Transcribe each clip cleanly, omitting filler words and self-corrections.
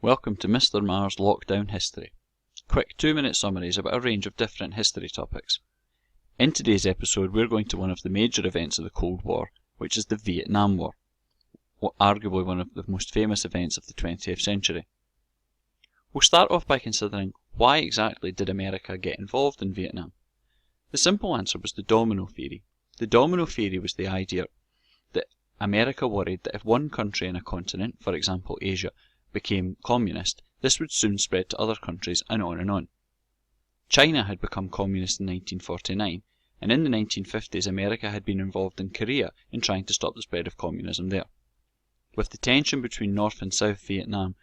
Welcome to Mr. Mars Lockdown History. Quick 2-minute summaries about a range of different history topics. In today's episode we're going to one of the major events of the Cold War, which is the Vietnam War, arguably one of the most famous events of the 20th century. We'll start off by considering why exactly did America get involved in Vietnam? The simple answer was the domino theory. The domino theory was the idea that America worried that if one country in a continent, for example Asia, became communist, this would soon spread to other countries and on and on. China had become communist in 1949, and in the 1950s America had been involved in Korea in trying to stop the spread of communism there. With the tension between North and South Vietnam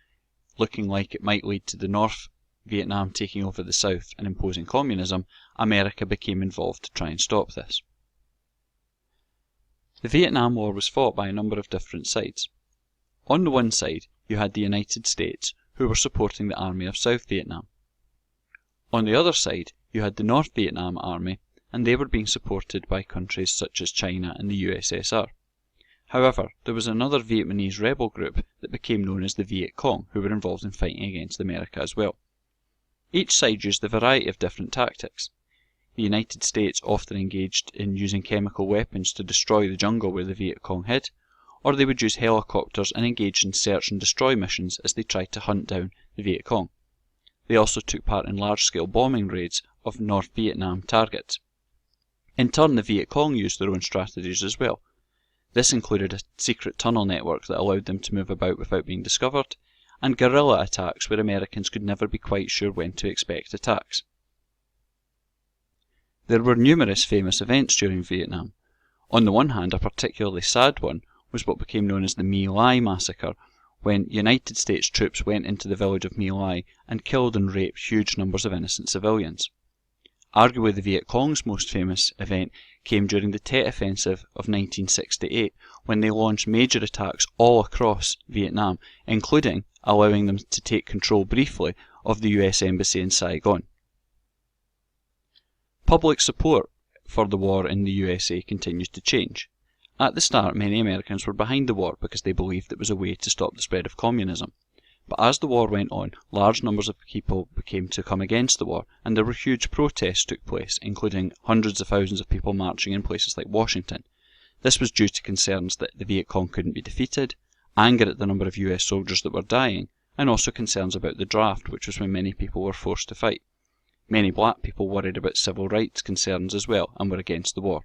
looking like it might lead to the North Vietnam taking over the South and imposing communism, America became involved to try and stop this. The Vietnam War was fought by a number of different sides. On the one side, you had the United States, who were supporting the army of South Vietnam. On the other side, you had the North Vietnam army, and they were being supported by countries such as China and the USSR. However, there was another Vietnamese rebel group that became known as the Viet Cong, who were involved in fighting against America as well. Each side used a variety of different tactics. The United States often engaged in using chemical weapons to destroy the jungle where the Viet Cong hid, or they would use helicopters and engage in search and destroy missions as they tried to hunt down the Viet Cong. They also took part in large-scale bombing raids of North Vietnam targets. In turn, the Viet Cong used their own strategies as well. This included a secret tunnel network that allowed them to move about without being discovered, and guerrilla attacks where Americans could never be quite sure when to expect attacks. There were numerous famous events during Vietnam. On the one hand, a particularly sad one was what became known as the My Lai massacre, when United States troops went into the village of My Lai and killed and raped huge numbers of innocent civilians. Arguably the Viet Cong's most famous event came during the Tet Offensive of 1968, when they launched major attacks all across Vietnam, including allowing them to take control briefly of the US Embassy in Saigon. Public support for the war in the USA continues to change. At the start, many Americans were behind the war because they believed it was a way to stop the spread of communism. But as the war went on, large numbers of people became to come against the war, and there were huge protests took place, including hundreds of thousands of people marching in places like Washington. This was due to concerns that the Viet Cong couldn't be defeated, anger at the number of US soldiers that were dying, and also concerns about the draft, which was when many people were forced to fight. Many black people worried about civil rights concerns as well, and were against the war.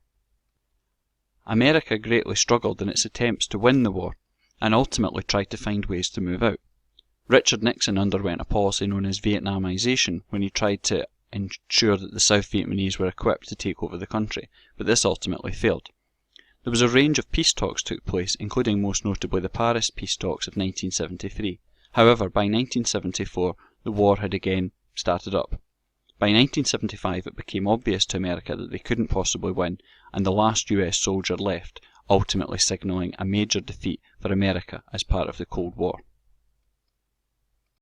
America greatly struggled in its attempts to win the war, and ultimately tried to find ways to move out. Richard Nixon underwent a policy known as Vietnamization when he tried to ensure that the South Vietnamese were equipped to take over the country, but this ultimately failed. There was a range of peace talks took place, including most notably the Paris peace talks of 1973. However, by 1974, the war had again started up. By 1975, it became obvious to America that they couldn't possibly win, and the last US soldier left, ultimately signalling a major defeat for America as part of the Cold War.